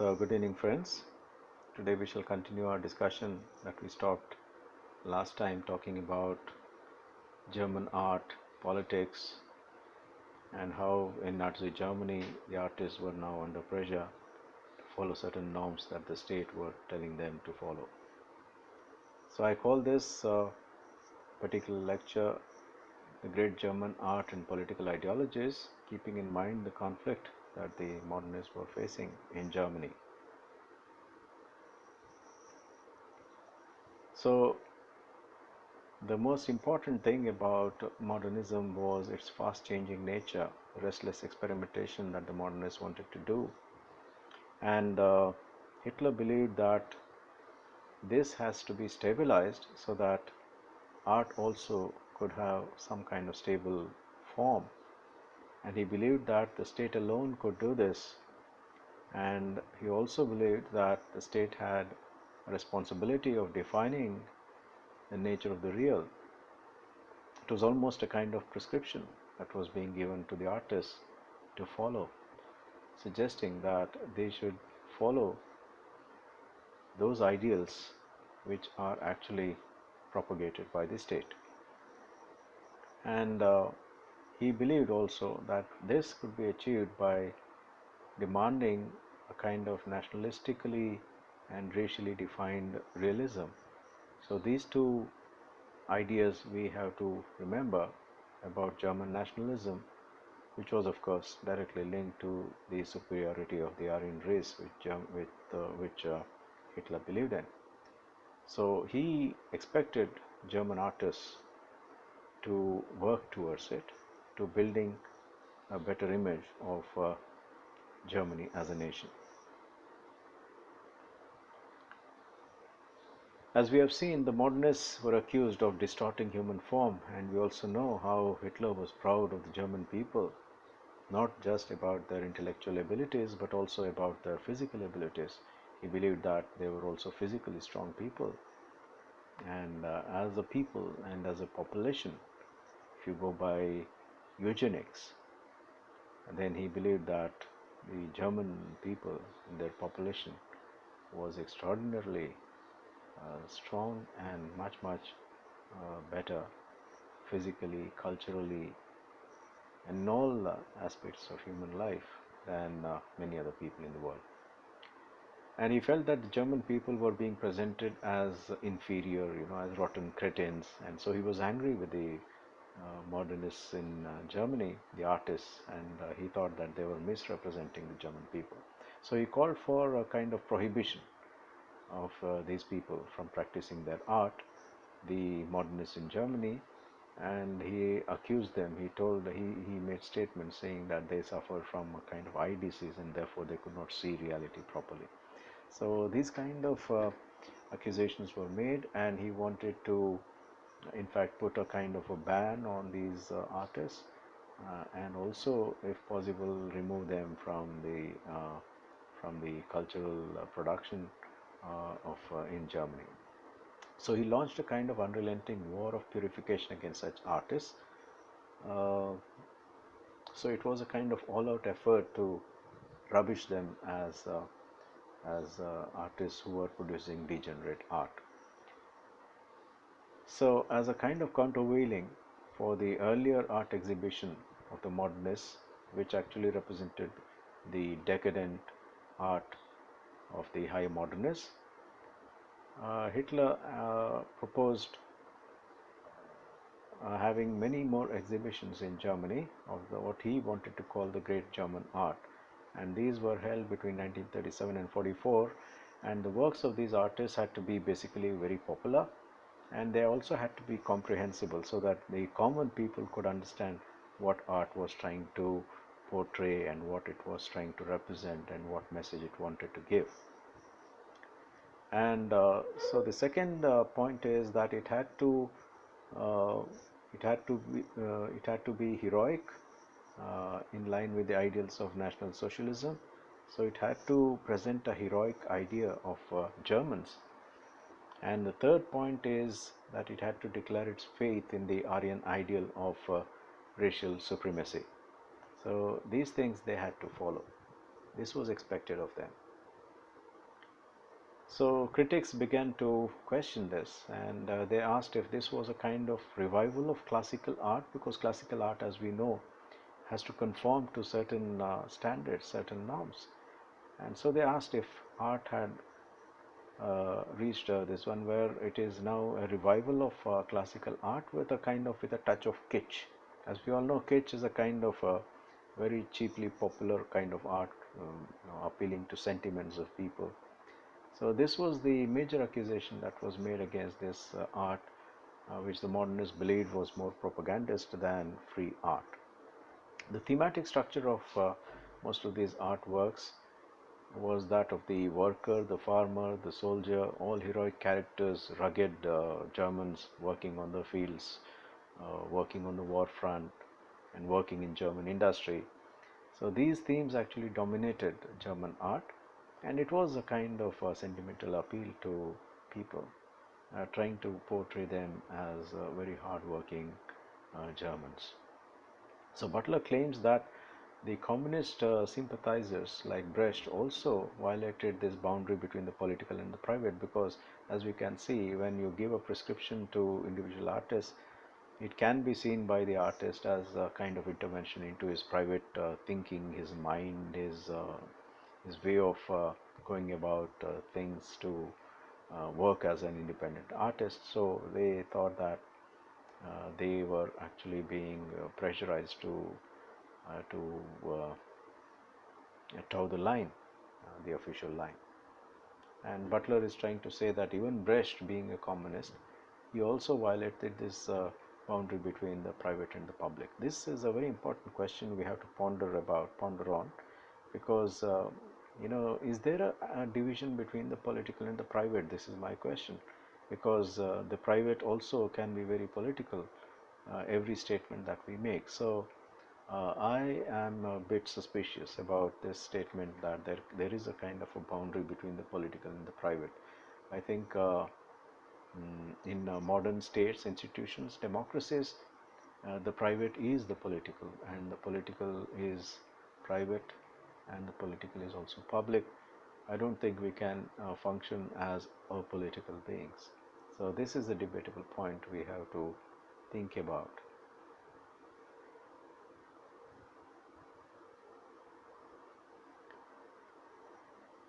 So, good evening, friends. Today we shall continue our discussion that we stopped last time talking about German art, politics, and how in Nazi Germany the artists were now under pressure to follow certain norms that the state were telling them to follow. So, I call this particular lecture The Great German Art and Political Ideologies, keeping in mind the conflict that the modernists were facing in Germany. So, the most important thing about modernism was its fast changing nature, restless experimentation that the modernists wanted to do. And Hitler believed that this has to be stabilized so that art also could have some kind of stable form. And he believed that the state alone could do this. And he also believed that the state had a responsibility of defining the nature of the real. It was almost a kind of prescription that was being given to the artists to follow, suggesting that they should follow those ideals which are actually propagated by the state. And he believed also that this could be achieved by demanding a kind of nationalistically and racially defined realism. So these two ideas we have to remember about German nationalism, which was of course directly linked to the superiority of the Aryan race, which Hitler believed in. So he expected German artists to work towards it, to building a better image of Germany as a nation. As we have seen, the modernists were accused of distorting human form, and we also know how Hitler was proud of the German people, not just about their intellectual abilities but also about their physical abilities. He believed that they were also physically strong people, and as a people and as a population, if you go by eugenics, then he believed that the German people in their population was extraordinarily strong and much better physically, culturally, and in all aspects of human life than many other people in the world. And he felt that the German people were being presented as inferior, as rotten cretins, and so he was angry with the modernists in Germany, the artists, and he thought that they were misrepresenting the German people. So he called for a kind of prohibition of these people from practicing their art, the modernists in Germany, and he accused them. He made statements saying that they suffered from a kind of eye disease and therefore they could not see reality properly. So these kind of accusations were made, and he wanted to in fact put a kind of a ban on these artists, and also if possible remove them from the cultural production of in Germany. So he launched a kind of unrelenting war of purification against such artists. Uh, so it was a kind of all-out effort to rubbish them as artists who were producing degenerate art. So as a kind of countervailing for the earlier art exhibition of the modernists, which actually represented the decadent art of the high modernists, Hitler proposed having many more exhibitions in Germany of what he wanted to call the Great German Art, and these were held between 1937 and 44, and the works of these artists had to be basically very popular, and they also had to be comprehensible so that the common people could understand what art was trying to portray and what it was trying to represent and what message it wanted to give. And so the second point is that uh, it had to be heroic, in line with the ideals of National Socialism. So it had to present a heroic idea of Germans. And the third point is that it had to declare its faith in the Aryan ideal of racial supremacy. So these things they had to follow. This was expected of them. So critics began to question this, and they asked if this was a kind of revival of classical art, because classical art, as we know, has to conform to certain standards, certain norms. And so they asked if art had reached this one where it is now a revival of classical art with a kind of with a touch of kitsch. As we all know, kitsch is a kind of a very cheaply popular kind of art, appealing to sentiments of people. So this was the major accusation that was made against this art, which the modernists believed was more propagandist than free art. The thematic structure of most of these artworks was that of the worker, the farmer, the soldier, all heroic characters, rugged Germans working on the fields, working on the war front, and working in German industry. So these themes actually dominated German art, and it was a kind of a sentimental appeal to people, trying to portray them as very hard-working Germans. So Butler claims that the communist sympathizers like Brecht also violated this boundary between the political and the private, because as we can see, when you give a prescription to individual artists, it can be seen by the artist as a kind of intervention into his private thinking, his mind, his way of going about things to work as an independent artist. So they thought that they were actually being pressurized to toe the line, the official line. And Butler is trying to say that even Brecht, being a communist, he also violated this boundary between the private and the public. This is a very important question we have to ponder on, because is there a division between the political and the private? This is my question, because the private also can be very political. Every statement that we make. So I am a bit suspicious about this statement that there is a kind of a boundary between the political and the private. I think in modern states, institutions, democracies, the private is the political, and the political is private, and the political is also public. I don't think we can function as apolitical beings. So this is a debatable point we have to think about.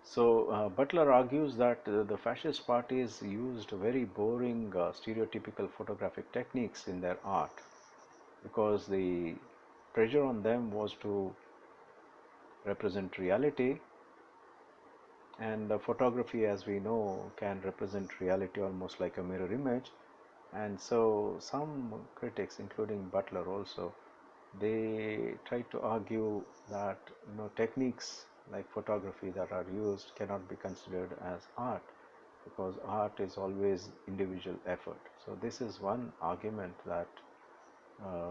So Butler argues that the fascist parties used very boring, stereotypical photographic techniques in their art, because the pressure on them was to represent reality, and photography, as we know, can represent reality almost like a mirror image. And so some critics, including Butler also, they try to argue that techniques like photography that are used cannot be considered as art, because art is always individual effort. So this is one argument that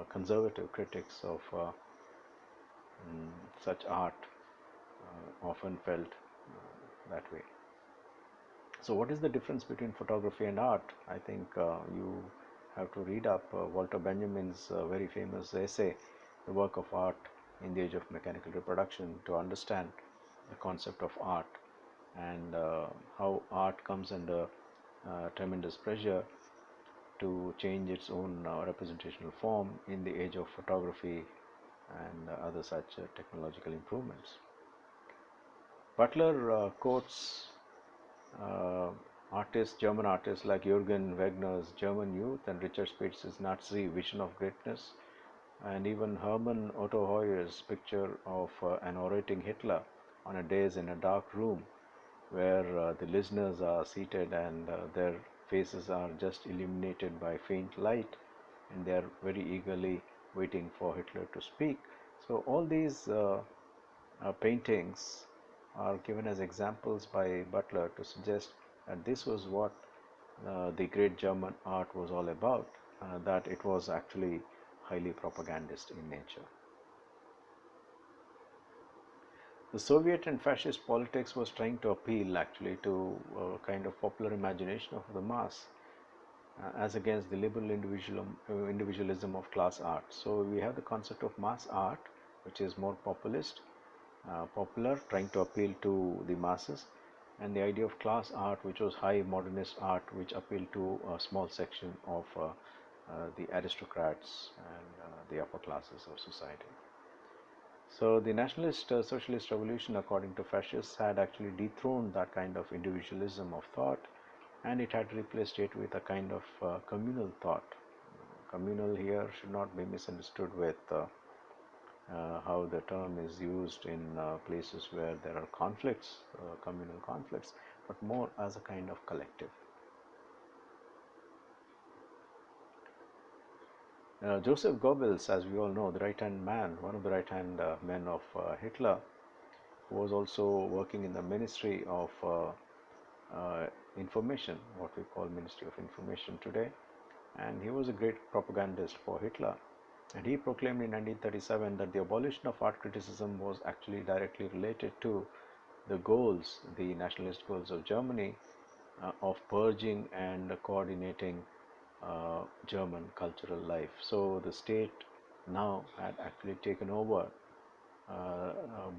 conservative critics of such art often felt that way. So what is the difference between photography and art? I think you have to read up Walter Benjamin's very famous essay, The Work of Art in the Age of Mechanical Reproduction, to understand the concept of art, and how art comes under tremendous pressure to change its own representational form in the age of photography and other such technological improvements. Butler quotes uh, German artists like Jürgen Wagner's German Youth and Richard Spitz's Nazi Vision of Greatness, and even Hermann Otto Hoyer's picture of an orating Hitler on a dais in a dark room, where the listeners are seated and their faces are just illuminated by faint light, and they are very eagerly waiting for Hitler to speak. So all these paintings are given as examples by Butler to suggest that this was what the great German art was all about, that it was actually highly propagandist in nature. The Soviet and fascist politics was trying to appeal actually to a kind of popular imagination of the mass, as against the liberal individualism of class art. So we have the concept of mass art, which is more popular, trying to appeal to the masses, and the idea of class art, which was high modernist art, which appealed to a small section of the aristocrats and the upper classes of society. So the nationalist socialist revolution, according to fascists, had actually dethroned that kind of individualism of thought, and it had replaced it with a kind of communal thought. Communal here should not be misunderstood with how the term is used in places where there are conflicts, communal conflicts, but more as a kind of collective. Joseph Goebbels, as we all know, the right-hand man, one of the right-hand men of Hitler, who was also working in the Ministry of Information, what we call Ministry of Information today, and he was a great propagandist for Hitler. And he proclaimed in 1937 that the abolition of art criticism was actually directly related to the goals, the nationalist goals of Germany, of purging and coordinating German cultural life. So the state now had actually taken over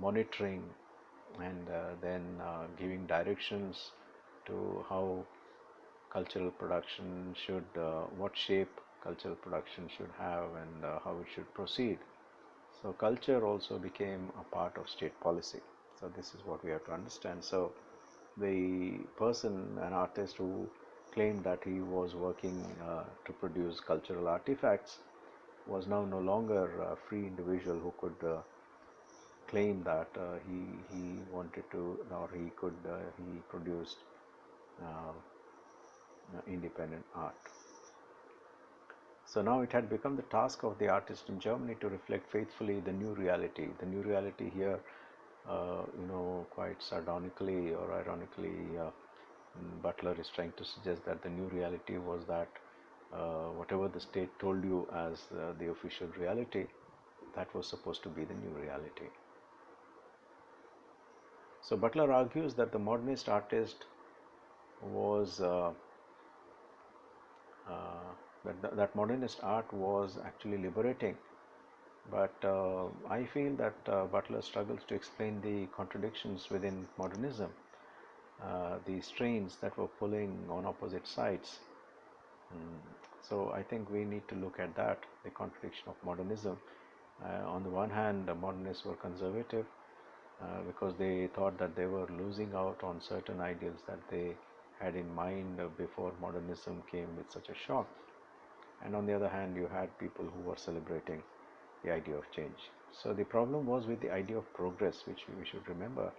monitoring and then giving directions to how cultural production should, what shape cultural production should have, and how it should proceed. So culture also became a part of state policy. So this is what we have to understand. So the person, an artist who claimed that he was working to produce cultural artifacts, was now no longer a free individual who could claim that he wanted to, or he could, he produced uh, independent art. So now it had become the task of the artist in Germany to reflect faithfully the new reality. The new reality here, quite sardonically or ironically, Butler is trying to suggest that the new reality was that whatever the state told you as the official reality, that was supposed to be the new reality. So Butler argues that the modernist artist was that modernist art was actually liberating, but I feel that Butler struggles to explain the contradictions within modernism, the strains that were pulling on opposite sides. So I think we need to look at that, the contradiction of modernism. On the one hand, the modernists were conservative because they thought that they were losing out on certain ideals that they had in mind before modernism came with such a shock. And on the other hand, you had people who were celebrating the idea of change. So the problem was with the idea of progress, which we should remember,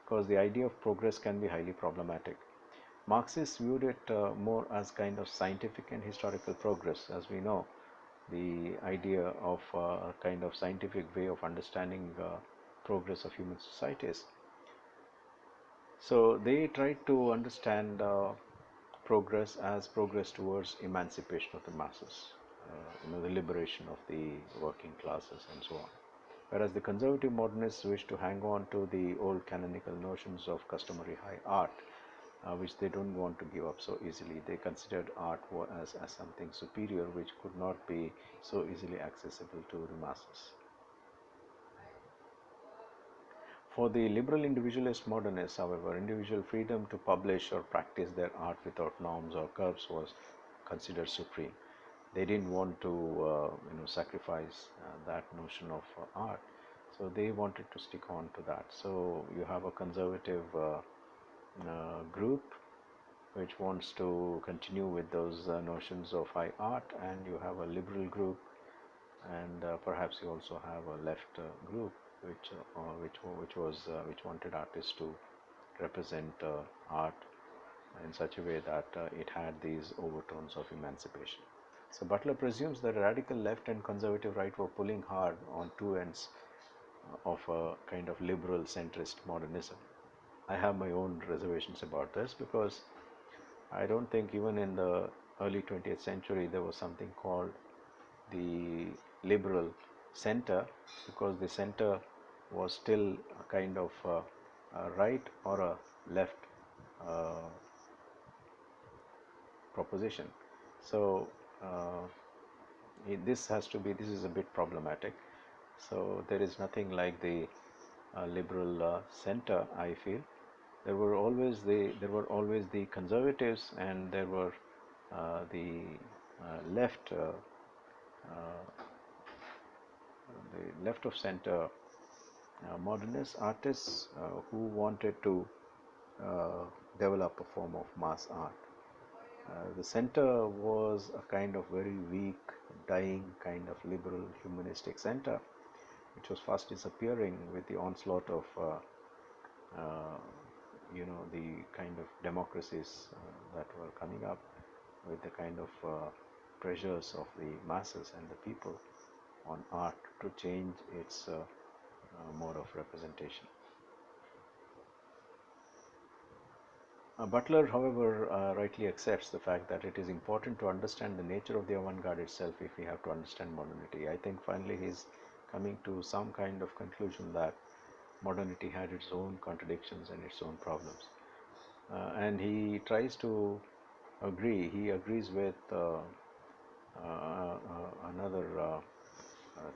because the idea of progress can be highly problematic. Marxists viewed it more as kind of scientific and historical progress. As we know, the idea of a kind of scientific way of understanding progress of human societies. So they tried to understand progress as progress towards emancipation of the masses, the liberation of the working classes and so on. Whereas the conservative modernists wish to hang on to the old canonical notions of customary high art, which they don't want to give up so easily. They considered art as something superior which could not be so easily accessible to the masses. For the liberal individualist modernists, however, individual freedom to publish or practice their art without norms or curbs was considered supreme. They didn't want to sacrifice that notion of art, so they wanted to stick on to that. So you have a conservative group which wants to continue with those notions of high art, and you have a liberal group, and perhaps you also have a left group which wanted artists to represent art in such a way that it had these overtones of emancipation. So Butler presumes that radical left and conservative right were pulling hard on two ends of a kind of liberal centrist modernism. I have my own reservations about this because I don't think even in the early 20th century there was something called the liberal center, because the center was still a kind of a right or a left uh, proposition. So this is a bit problematic. So there is nothing like the liberal center, I feel. there were always the conservatives, and there were the left, uh, the left of center modernist artists who wanted to uh, develop a form of mass art. The center was a kind of very weak, dying kind of liberal humanistic center, which was fast disappearing with the onslaught of uh, the kind of democracies that were coming up, with the kind of pressures of the masses and the people on art to change its mode of representation. Butler, however, rightly accepts the fact that it is important to understand the nature of the avant-garde itself if we have to understand modernity. I think finally he's coming to some kind of conclusion that modernity had its own contradictions and its own problems. And he tries to he agrees with another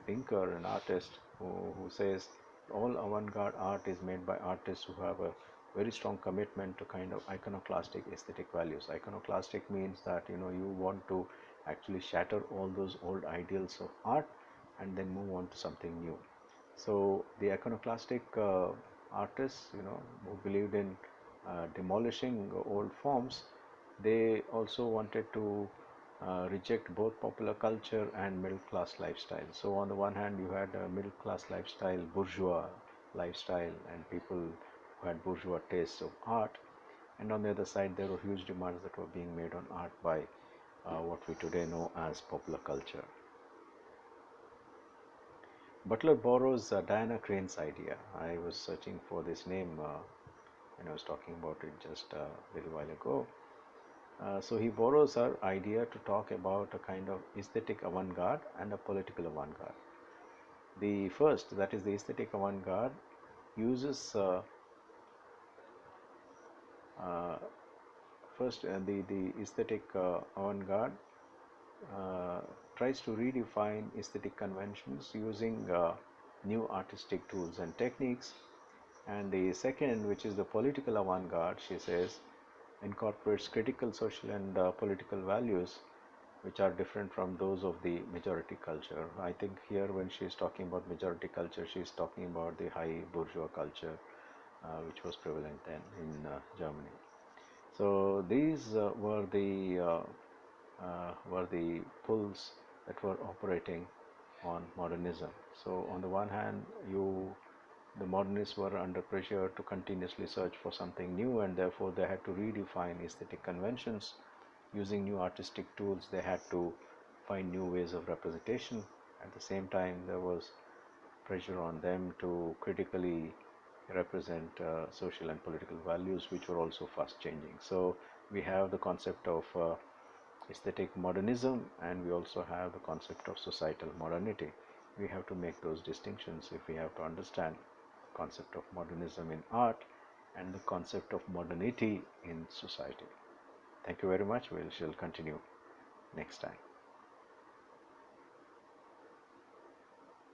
thinker and artist who says all avant-garde art is made by artists who have a very strong commitment to kind of iconoclastic aesthetic values. Iconoclastic means that you want to actually shatter all those old ideals of art and then move on to something new. So the iconoclastic artists, who believed in demolishing old forms, they also wanted to reject both popular culture and middle class lifestyle. So on the one hand, you had a middle class lifestyle, bourgeois lifestyle, and people who had bourgeois tastes of art. And on the other side, there were huge demands that were being made on art by what we today know as popular culture. Butler borrows Diana Crane's idea. I was searching for this name when I was talking about it just a little while ago. So he borrows her idea to talk about a kind of aesthetic avant-garde and a political avant-garde. The first, that is the aesthetic avant-garde, uses uh, the aesthetic avant-garde uh, tries to redefine aesthetic conventions using new artistic tools and techniques. And the second, which is the political avant-garde, she says, incorporates critical social and political values which are different from those of the majority culture. I think here when she is talking about majority culture, she is talking about the high bourgeois culture which was prevalent then in Germany. So these were the pulls that were operating on modernism. So on the one hand, the modernists were under pressure to continuously search for something new, and therefore they had to redefine aesthetic conventions using new artistic tools. They had to find new ways of representation. At the same time, there was pressure on them to critically represent social and political values, which were also fast changing. So we have the concept of aesthetic modernism, and we also have the concept of societal modernity. We have to make those distinctions if we have to understand the concept of modernism in art and the concept of modernity in society. Thank you very much. We shall continue next time.